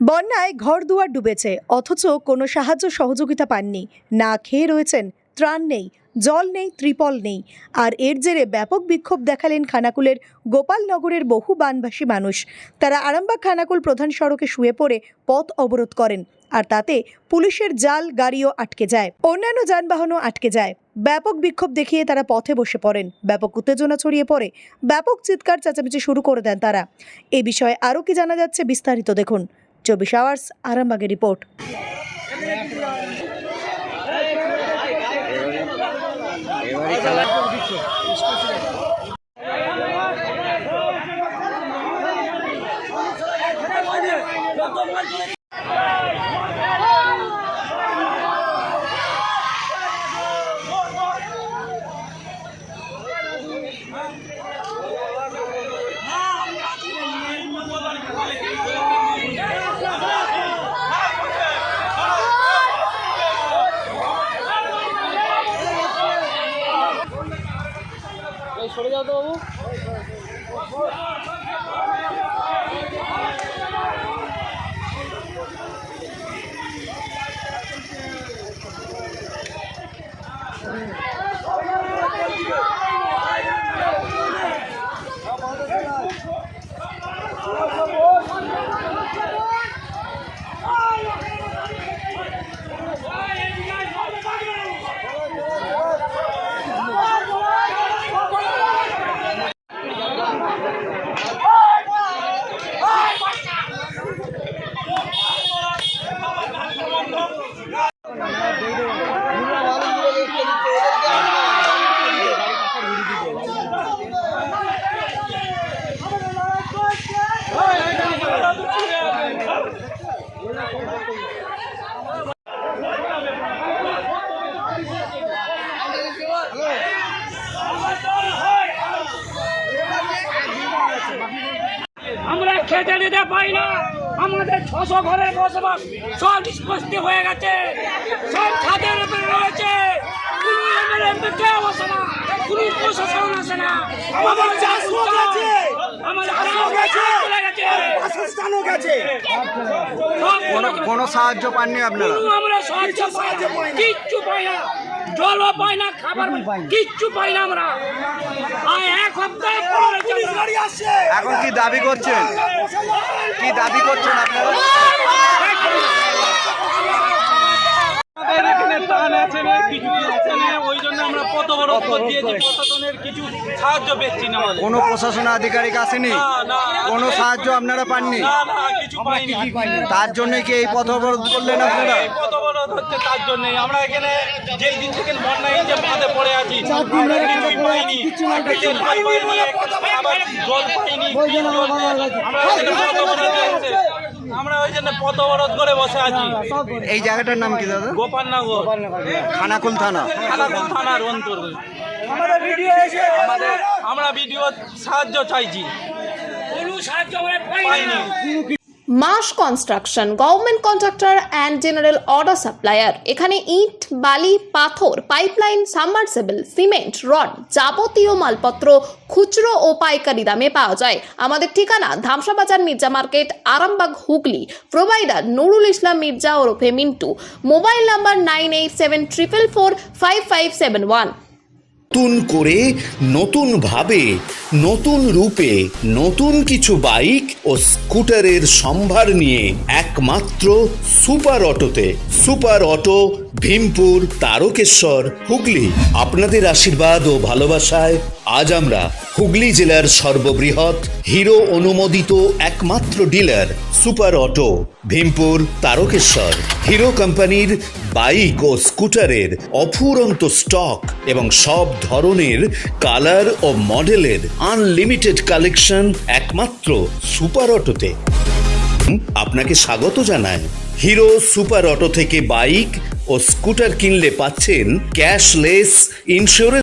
বন্যায় ঘরদুয়ার ডুবেছে, অথচ কোনো সাহায্য সহযোগিতা পাননি। না খেয়ে রয়েছেন, ত্রাণ নেই, জল নেই, ত্রিপল নেই। আর এর জেরে ব্যাপক বিক্ষোভ দেখালেন খানাকুলের গোপালনগরের বহু বানভাসী মানুষ। তারা আরামবাগ খানাকুল প্রধান সড়কে শুয়ে পড়ে পথ অবরোধ করেন, আর তাতে পুলিশের জাল গাড়িও আটকে যায়, অন্যান্য যানবাহনও আটকে যায়। ব্যাপক বিক্ষোভ দেখিয়ে তারা পথে বসে পড়েন। ব্যাপক উত্তেজনা ছড়িয়ে পড়ে, ব্যাপক চিৎকার চেঁচামেচি শুরু করে দেন তারা। এ বিষয়ে আরও কি জানা যাচ্ছে বিস্তারিত দেখুন 24 আওয়ার্স আরামবাগের রিপোর্ট। সরে যাও তো বাবু। আমরা খেতে দিতে পাই না, আমাদের 600 ঘরের বসবাস সব নিষ্পত্তি হয়ে গেছে, সব ছাদের উপরে রয়েছে। কোনো এমএলএ কেউ আসে না, কোনো প্রশাসন আসে না। আমাদের চাষ গেছে, আমাদের কোনো সাহায্য পাননি আপনারা? আমরা সাহায্য কিচ্ছু পাই না, জলও পাই না, খাবার কিচ্ছু পাই না আমরা। আর এক সপ্তাহ এখন কি দাবি করছেন? কি দাবি করছেন আপনারা? এখানে ত্রাণ আছে না, কিছু আছে না, ওই জন্য আমরা পথ অবরোধ করে দিয়েছি। প্রশাসনের কিছু সাহায্য পেয়েছি না, আমাদের কোনো প্রশাসন আধিকারিক আসেনি? কোনো সাহায্য আপনারা পাননি? না না, কিছু পাইনি। তার জন্য কি এই পথ অবরোধ করলেন আপনারা? এই পথ অবরোধ হচ্ছে তার জন্যই। আমরা এখানে যেই দিন থেকে বন্যায় যে বাঁধে পড়ে আছি, কিছুই পাইনি, তেল পাইনি, আবার জল পাইনি, আমরা এখানে পথ অবরোধ হয়েছে। আমরা ওই জন্য পথ অবরোধ করে বসে আছি। এই জায়গাটার নাম কি দাদা? গোপালনগর, খানাকুল থানা। খানাকুল থানার অন্তর্গত। আমরা ভিডিও সাহায্য চাইছি, কোনো সাহায্য আমরা পাইনি। Mass construction, government contractor and general order supplier. এখানে ইট, বালি, পাথর, পাইপলাইন, সাবমার্সিবল, সিমেন্ট, রড, যাবতীয় মালপত্র খুচরো ও পাইকারি দামে পাওয়া যায়। আমাদের ঠিকানা ধামসাবাজার মির্জা মার্কেট, আরামবাগ, হুগলি। প্রোভাইডার নুরুল ইসলাম মির্জা ওরফে মিন্টু। Mobile number 9874445571। নতুন করে, নতুন ভাবে, নতুন রূপে, নতুন কিছু বাইক ও স্কুটারের সম্ভার নিয়ে একমাত্র সুপার অটোতে। Super auto, Bhimpur, Tarakeswar, Hooghly. আপনাদের আশীর্বাদ ও ভালোবাসায় আজ আমরা হুগলি জেলার সর্ববৃহৎ হিরো অনুমোদিত একমাত্র dealer super auto, Bhimpur, Tarakeswar. Hero কোম্পানির বাইক ও স্কুটারের অফুরন্ত স্টক এবং সব ধরনের কালার ও মডেলের আনলিমিটেড কালেকশন একমাত্র সুপার অটোতে। আপনাকে স্বাগত জানায়। হিরো সুপার অটো থেকে বাইক ও স্কুটার কিনলে পাচ্ছেন ক্যাশলেস ইন্স্যুরেন্স।